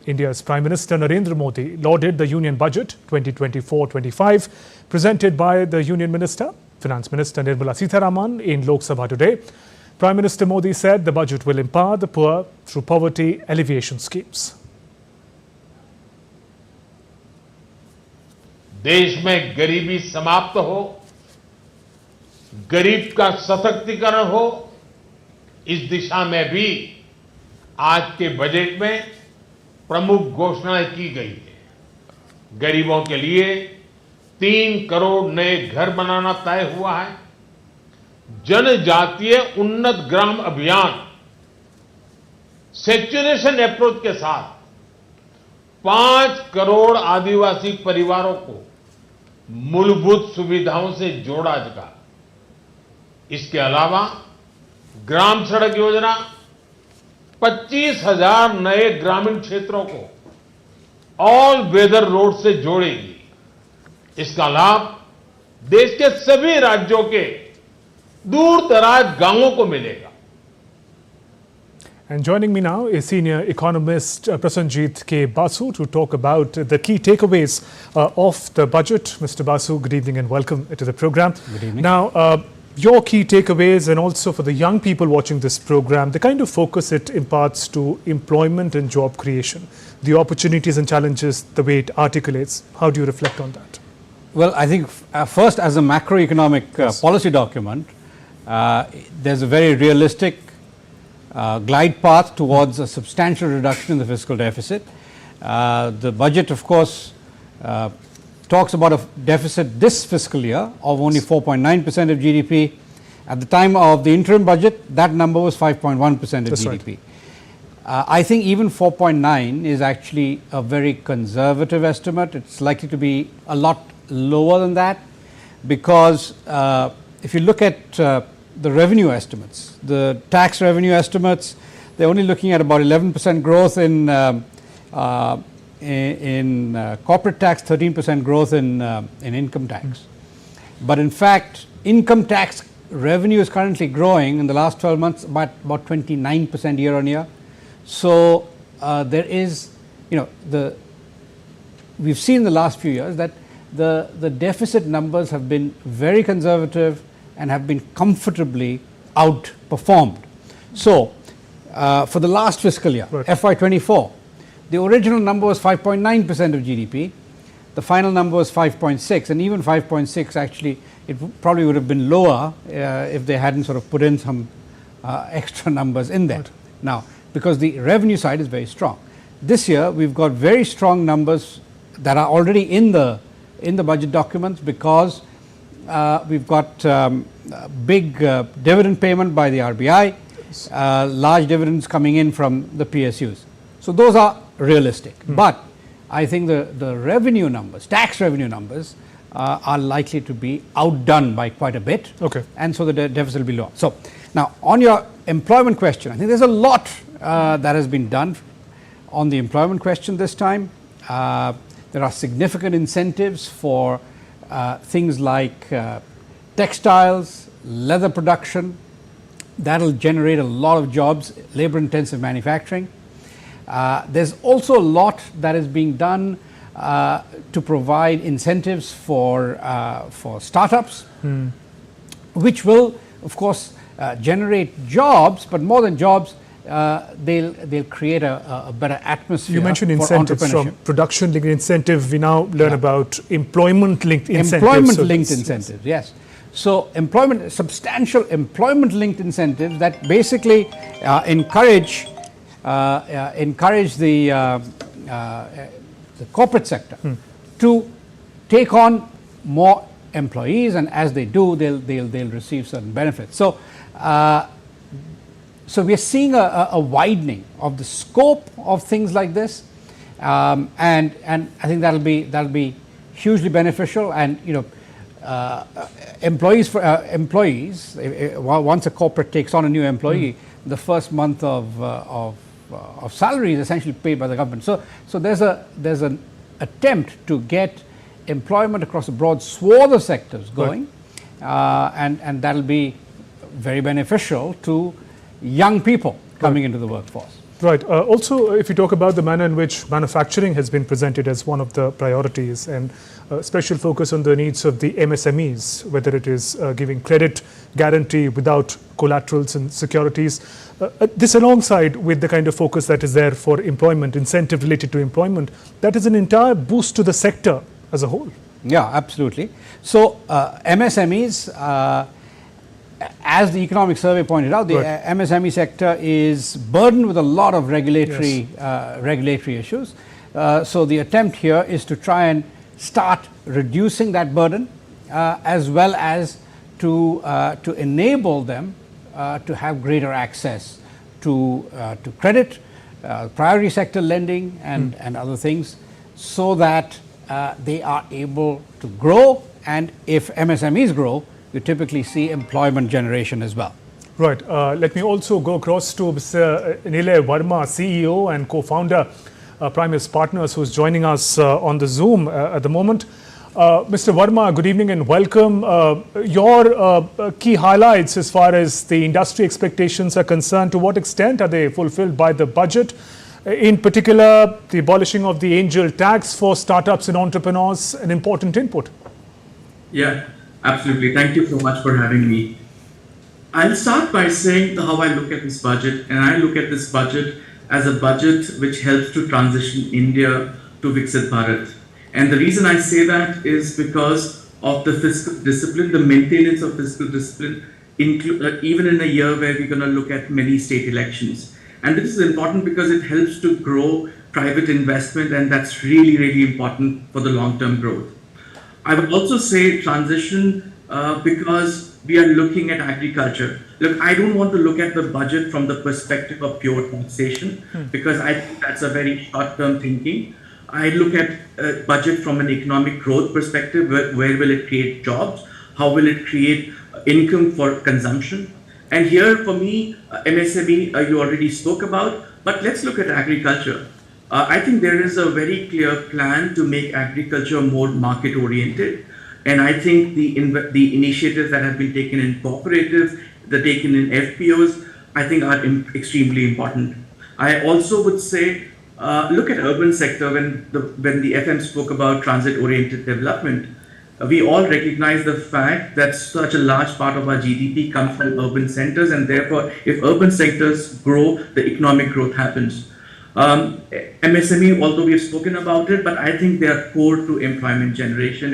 India's Prime Minister Narendra Modi lauded the Union Budget 2024-25 presented by the Union Minister, Finance Minister Nirmala Sitharaman in Lok Sabha today. Prime Minister Modi said the budget will empower the poor through poverty alleviation schemes. देश में गरीबी समाप्त हो, गरीब का सशक्तिकरण हो, इस दिशा में भी आज के बजट में प्रमुख घोषणाएं की गई है। गरीबों के लिए 3 करोड़ नए घर बनाना तय हुआ है। जनजातीय उन्नत ग्राम अभियान सैचुरेशन अप्रोच के साथ 5 करोड़ आदिवासी परिवारों को मूलभूत सुविधाओं से जोड़ा जाएगा। इसके अलावा ग्राम सड़क योजना 25,000 नए ग्रामीण क्षेत्रों को ऑल वेदर रोड से जोड़ेगी। इसका लाभ देश के सभी राज्यों के दूर दराज गांवों को मिलेगा। And joining me now is senior economist Prasanjit K. Basu to talk about the key takeaways of the budget. Mr. Basu, good evening and welcome to the program. Good evening. Now, your key takeaways, and also for the young people watching this program, the kind of focus it imparts to employment and job creation, the opportunities and challenges, the way it articulates. How do you reflect on that? Well, I think first, as a macroeconomic policy document, there's a very realistic glide path towards a substantial reduction in the fiscal deficit. The budget, of course, talks about a deficit this fiscal year of only 4.9% of GDP. At the time of the interim budget, that number was 5.1% of That's GDP. Right. I think even 4.9 is actually a very conservative estimate. It's likely to be a lot lower than that, because if you look at the revenue estimates, the tax revenue estimates, they're only looking at about 11% growth in corporate tax, 13% growth in income tax. But in fact, income tax revenue is currently growing in the last 12 months about 29% year on year. So there is, we've seen in the last few years that the deficit numbers have been very conservative and have been comfortably outperformed. So for the last fiscal year, right, FY24, the original number was 5.9% of GDP. The final number was 5.6, and even 5.6 actually, it probably would have been lower if they hadn't sort of put in some extra numbers in there. Right. Now, because the revenue side is very strong. This year, we've got very strong numbers that are already in the budget documents, because we've got big dividend payment by the RBI, large dividends coming in from the PSUs. So those are realistic. But I think the revenue numbers, tax revenue numbers, are likely to be outdone by quite a bit. Okay. And so the deficit will be lower. So now, on your employment question, I think there's a lot that has been done on the employment question this time. There are significant incentives for things like textiles, leather production. That'll generate a lot of jobs, labor-intensive manufacturing. There's also a lot that is being done to provide incentives for startups, which will, of course, generate jobs, but more than jobs, they'll create a better atmosphere. You mentioned for incentives, from production-linked incentive. We now learn about employment-linked incentives. Employment-linked incentives, yes. So substantial employment-linked incentives that basically encourage the corporate sector to take on more employees, and as they do, they'll receive certain benefits. So so we are seeing a widening of the scope of things like this, and I think that'll be hugely beneficial. And employees, once a corporate takes on a new employee, the first month of salary is essentially paid by the government. So there's an attempt to get employment across a broad swath of sectors going, and that'll be very beneficial to young people coming into the workforce. Right. Also, if you talk about the manner in which manufacturing has been presented as one of the priorities and special focus on the needs of the MSMEs, whether it is giving credit guarantee without collaterals and securities, this alongside with the kind of focus that is there for employment, incentive related to employment, that is an entire boost to the sector as a whole. Yeah, absolutely. So, MSMEs, as the economic survey pointed out, the MSME sector is burdened with a lot of regulatory issues. So, the attempt here is to try and start reducing that burden as well as to enable them to have greater access to credit, priority sector lending and other things, so that they are able to grow, and if MSMEs grow, you typically see employment generation as well. Right. Let me also go across to Mr. Nilay Verma, CEO and co-founder, Primus Partners, who is joining us on the Zoom at the moment. Mr. Verma, good evening and welcome. Your key highlights as far as the industry expectations are concerned, to what extent are they fulfilled by the budget? In particular, the abolishing of the angel tax for startups and entrepreneurs, an important input. Yeah, absolutely. Thank you so much for having me. I'll start by saying how I look at this budget, and I look at this budget as a budget which helps to transition India to Viksit Bharat. And the reason I say that is because of the fiscal discipline, the maintenance of fiscal discipline, even in a year where we're going to look at many state elections. And this is important because it helps to grow private investment, and that's really, really important for the long-term growth. I would also say transition because we are looking at agriculture. Look, I don't want to look at the budget from the perspective of pure taxation, because I think that's a very short-term thinking. I look at budget from an economic growth perspective. Where will it create jobs? How will it create income for consumption? And here for me, MSME, you already spoke about, but let's look at agriculture. I think there is a very clear plan to make agriculture more market oriented. And I think the initiatives that have been taken in cooperatives, that taken in FPOs, I think are extremely important. I also would say, look at urban sector. When the FM spoke about transit-oriented development, we all recognize the fact that such a large part of our GDP comes from urban centers, and therefore, if urban sectors grow, the economic growth happens. MSME, although we have spoken about it, but I think they are core to employment generation,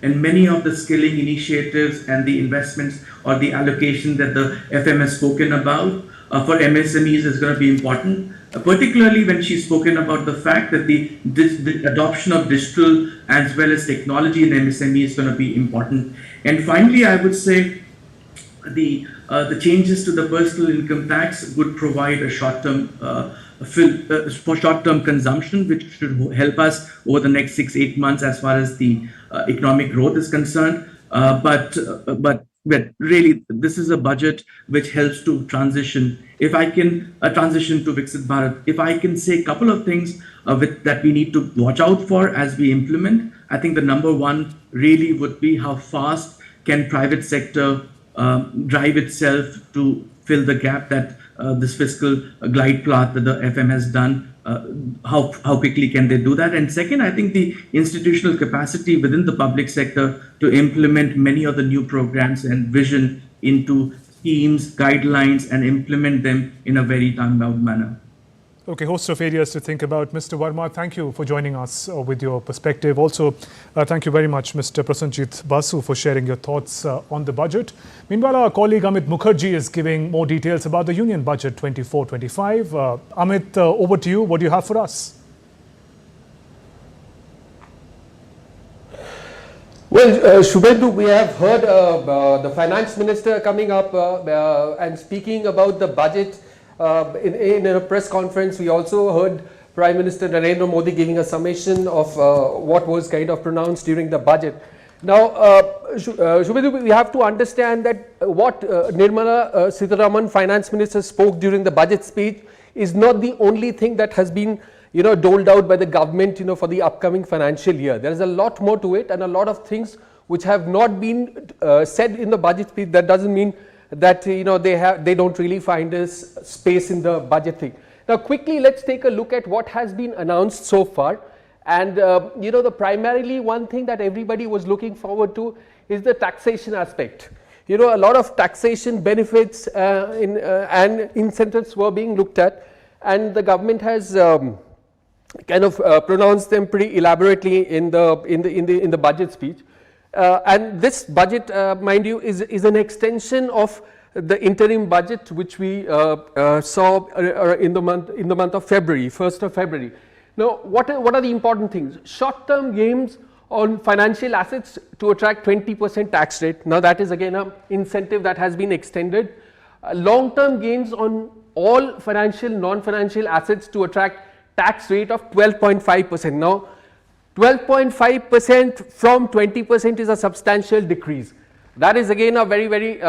and many of the skilling initiatives and the investments or the allocation that the FM has spoken about for MSMEs is going to be important, particularly when she's spoken about the fact that the adoption of digital as well as technology in MSME is going to be important. And finally, I would say the changes to the personal income tax would provide a short-term for short-term consumption, which should help us over the next 6-8 months as far as the economic growth is concerned. But really, this is a budget which helps to transition. If I can transition to Viksit Bharat, if I can say a couple of things that we need to watch out for as we implement, I think the number one really would be how fast can private sector drive itself to fill the gap that this fiscal glide path that the FM has done. How quickly can they do that? And second, I think the institutional capacity within the public sector to implement many of the new programs and vision into schemes, guidelines, and implement them in a very time-bound manner. Okay, host of areas to think about. Mr. Verma, thank you for joining us with your perspective. Also, thank you very much, Mr. Prasanjit Basu, for sharing your thoughts on the budget. Meanwhile, our colleague Amit Mukherjee is giving more details about the Union Budget 24-25. Amit, over to you. What do you have for us? Well, Shubhendu, we have heard the Finance Minister coming up and speaking about the budget. In a press conference, we also heard Prime Minister Narendra Modi giving a summation of what was kind of pronounced during the budget. Now, Shubhendu, we have to understand that what Nirmala Sitharaman, Finance Minister, spoke during the budget speech is not the only thing that has been doled out by the government for the upcoming financial year. There is a lot more to it, and a lot of things which have not been said in the budget speech. That doesn't mean that they don't really find a space in the budget thing. Now quickly let's take a look at what has been announced so far. And you know, the primarily one thing that everybody was looking forward to is the taxation aspect. You know, a lot of taxation benefits and incentives were being looked at, and the government has kind of pronounced them pretty elaborately in the budget speech. And this budget, mind you, is an extension of the interim budget which we saw in the month of February, 1st of February. Now, what are the important things? Short-term gains on financial assets to attract 20% tax rate. Now, that is again an incentive that has been extended. Long-term gains on all financial, non-financial assets to attract tax rate of 12.5%. Now, 12.5% from 20% is a substantial decrease. That is again a very, very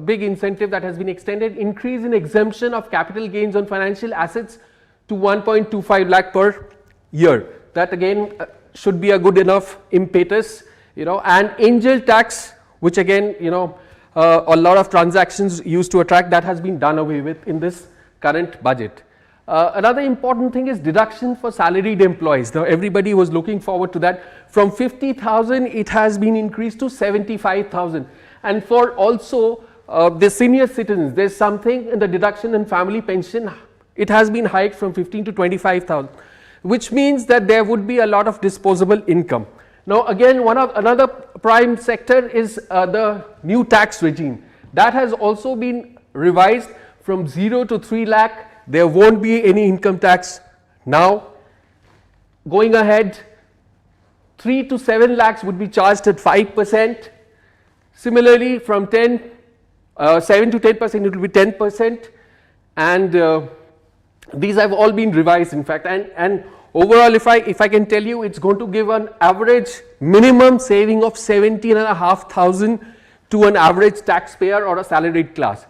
big incentive that has been extended. Increase in exemption of capital gains on financial assets to 1.25 lakh per year. That again should be a good enough impetus, you know. And angel tax, which again, you know, a lot of transactions used to attract, that has been done away with in this current budget. Another important thing is deduction for salaried employees. Now, everybody was looking forward to that. From 50,000, it has been increased to 75,000. And for also the senior citizens, there's something in the deduction and family pension. It has been hiked from 15 to 25,000, which means that there would be a lot of disposable income. Now, again, another prime sector is the new tax regime. That has also been revised from 0 to 3 lakh. There won't be any income tax now. Going ahead, 3 to 7 lakhs would be charged at 5%. Similarly, from 7 to 10%, it will be 10%. And these have all been revised, in fact. And overall, if I can tell you, it's going to give an average minimum saving of 17,500 to an average taxpayer or a salaried class.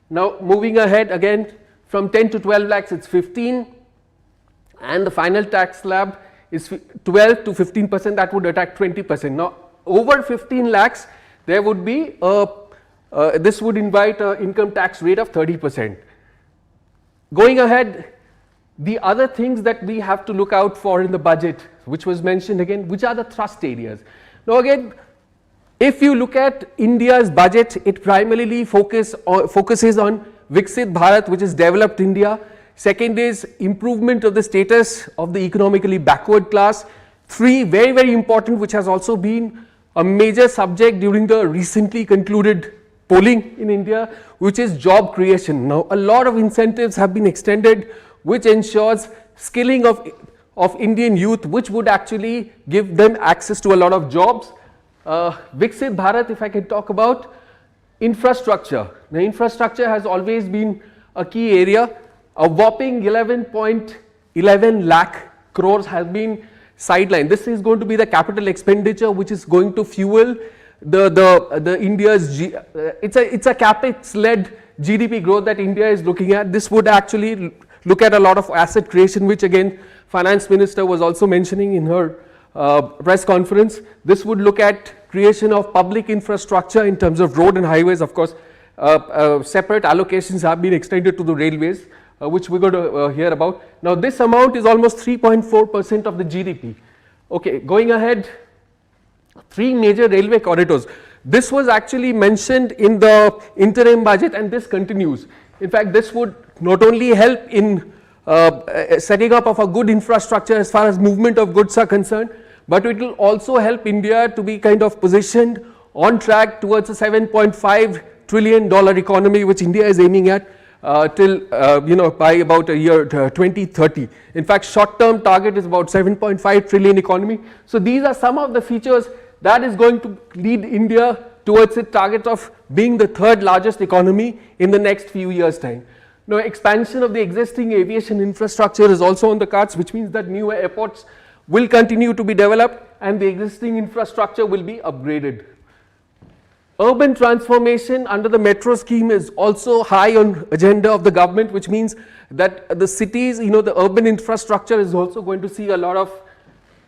Now, moving ahead again, from 10 to 12 lakhs, it's 15, and the final tax slab is 12 to 15%. That would attract 20%. Now, over 15 lakhs, there would be this would invite an income tax rate of 30%. Going ahead, the other things that we have to look out for in the budget, which was mentioned again, which are the thrust areas. Now, again, if you look at India's budget, it primarily focuses on Viksit Bharat, which is developed India. Second is improvement of the status of the economically backward class. 3, very, very important, which has also been a major subject during the recently concluded polling in India, which is job creation. Now, a lot of incentives have been extended, which ensures skilling of Indian youth, which would actually give them access to a lot of jobs. Viksit Bharat, if I can talk about. Infrastructure. Now, infrastructure has always been a key area. A whopping 11.11 lakh crores has been sidelined. This is going to be the capital expenditure, which is going to fuel the India's it's a capex led GDP growth that India is looking at. This would actually look at a lot of asset creation, which again Finance Minister was also mentioning in her press conference. This would look at creation of public infrastructure in terms of road and highways. Of course, separate allocations have been extended to the railways, which we're going to hear about. Now, this amount is almost 3.4% of the GDP. Okay, going ahead, 3 major railway corridors. This was actually mentioned in the interim budget, and this continues. In fact, this would not only help in setting up of a good infrastructure as far as movement of goods are concerned, but it will also help India to be kind of positioned on track towards a $7.5 trillion economy, which India is aiming at till by about a year 2030. In fact, short-term target is about 7.5 trillion economy. So these are some of the features that is going to lead India towards its target of being the 3rd largest economy in the next few years' time. Now, expansion of the existing aviation infrastructure is also on the cards, which means that new airports will continue to be developed and the existing infrastructure will be upgraded. Urban transformation under the metro scheme is also high on agenda of the government, which means that the cities, the urban infrastructure is also going to see a lot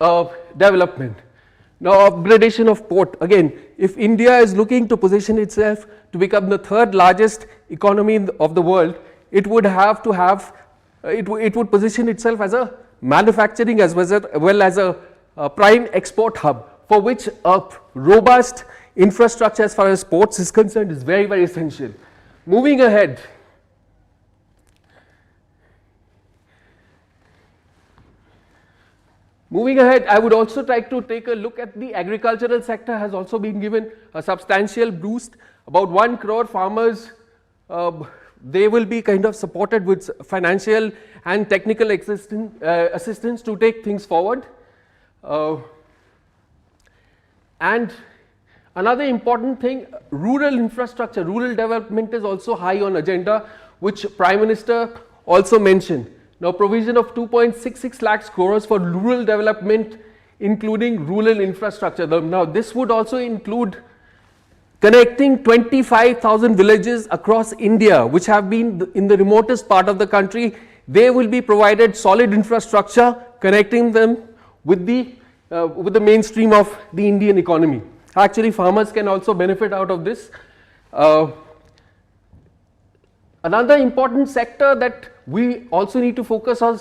of development. Now, upgradation of port. Again, if India is looking to position itself to become the 3rd largest economy of the world, it would have to have it would position itself as a manufacturing as well as a prime export hub, for which a robust infrastructure as far as ports is concerned is very, very essential. Moving ahead, I would also try to take a look at the agricultural sector. Has also been given a substantial boost. About 1 crore farmers, they will be kind of supported with financial and technical assistance to take things forward. And another important thing, rural infrastructure, rural development is also high on agenda, which Prime Minister also mentioned. Now, provision of 2.66 lakhs crores for rural development, including rural infrastructure. Now, this would also include connecting 25,000 villages across India, which have been in the remotest part of the country. They will be provided solid infrastructure, connecting them with the mainstream of the Indian economy. Actually, farmers can also benefit out of this. Another important sector that we also need to focus on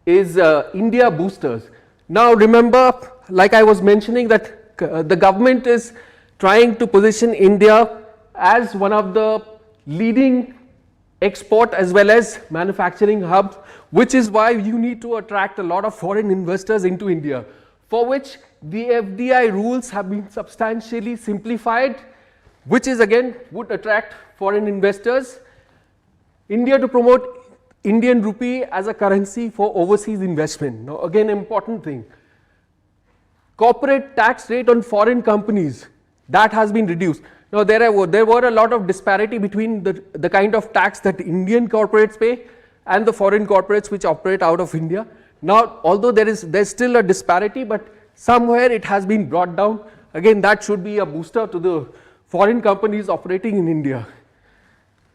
is India boosters. Now, remember, like I was mentioning, that the government is trying to position India as one of the leading export as well as manufacturing hubs, which is why you need to attract a lot of foreign investors into India, for which the FDI rules have been substantially simplified, which is again would attract foreign investors. India to promote Indian rupee as a currency for overseas investment. Now, again, important thing. Corporate tax rate on foreign companies, that has been reduced. Now, there were a lot of disparity between the kind of tax that Indian corporates pay and the foreign corporates which operate out of India. Now, although there's still a disparity, but somewhere it has been brought down. Again, that should be a booster to the foreign companies operating in India.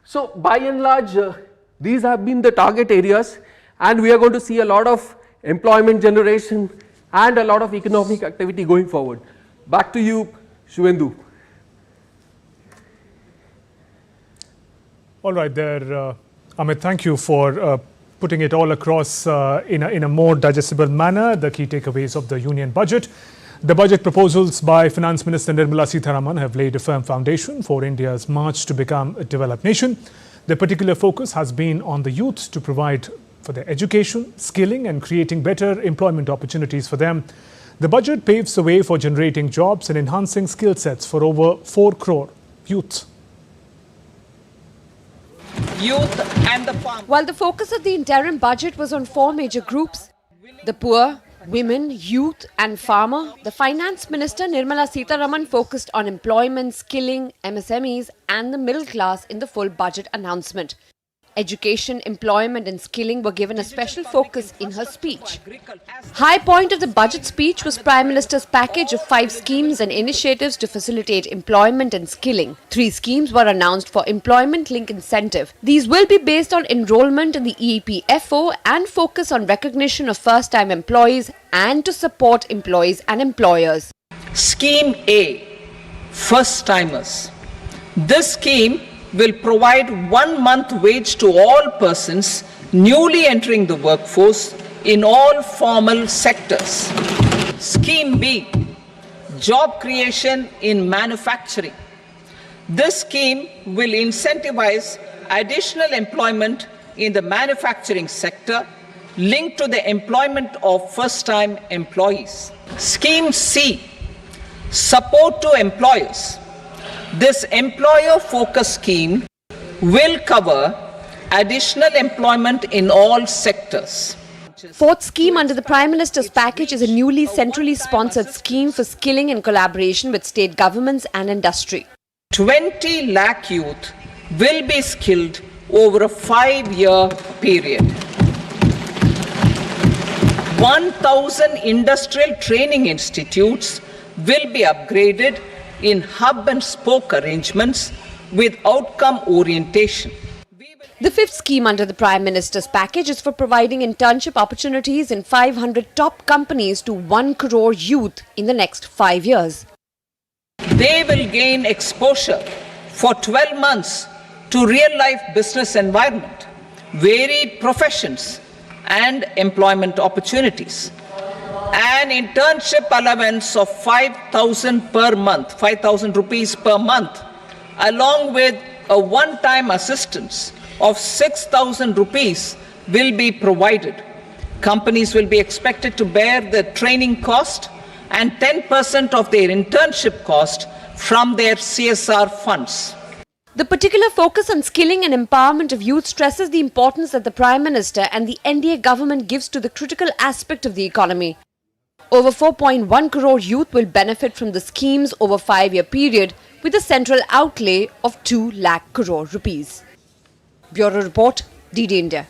So, by and large, these have been the target areas, and we are going to see a lot of employment generation and a lot of economic activity going forward. Back to you, Shubhendu. All right there, Amit, thank you for putting it all across in a more digestible manner, the key takeaways of the union budget. The budget proposals by Finance Minister Nirmala Sitharaman have laid a firm foundation for India's march to become a developed nation. The particular focus has been on the youth to provide for their education, skilling and creating better employment opportunities for them. The budget paves the way for generating jobs and enhancing skill sets for over 4 crore youth. And the farm. While the focus of the interim budget was on 4 major groups, the poor, women, youth and farmer, the Finance Minister Nirmala Sitharaman focused on employment, skilling, MSMEs and the middle class in the full budget announcement. Education, employment and skilling were given a special focus in her speech. High point of the budget speech was Prime Minister's package of 5 schemes and initiatives to facilitate employment and skilling. 3 schemes were announced for employment link incentive. These will be based on enrollment in the EPFO and focus on recognition of first-time employees and to support employees and employers. Scheme A, first-timers. This scheme will provide 1 month wage to all persons newly entering the workforce in all formal sectors. Scheme B, job creation in manufacturing. This scheme will incentivize additional employment in the manufacturing sector linked to the employment of first-time employees. Scheme C, support to employers. This employer-focused scheme will cover additional employment in all sectors. 4th scheme under the Prime Minister's package is a newly centrally sponsored scheme for skilling in collaboration with state governments and industry. 20 lakh youth will be skilled over a 5-year period. 1,000 industrial training institutes will be upgraded in hub and spoke arrangements with outcome orientation. The 5th scheme under the Prime Minister's package is for providing internship opportunities in 500 top companies to 1 crore youth in the next 5 years. They will gain exposure for 12 months to real-life business environment varied professions and employment opportunities. An internship allowance of 5,000 per month, 5,000 rupees per month, along with a one-time assistance of 6,000 rupees will be provided. Companies will be expected to bear the training cost and 10% of their internship cost from their CSR funds. The particular focus on skilling and empowerment of youth stresses the importance that the Prime Minister and the NDA government gives to the critical aspect of the economy. Over 4.1 crore youth will benefit from the schemes over a 5-year period with a central outlay of 2 lakh crore rupees. Bureau Report, DD India.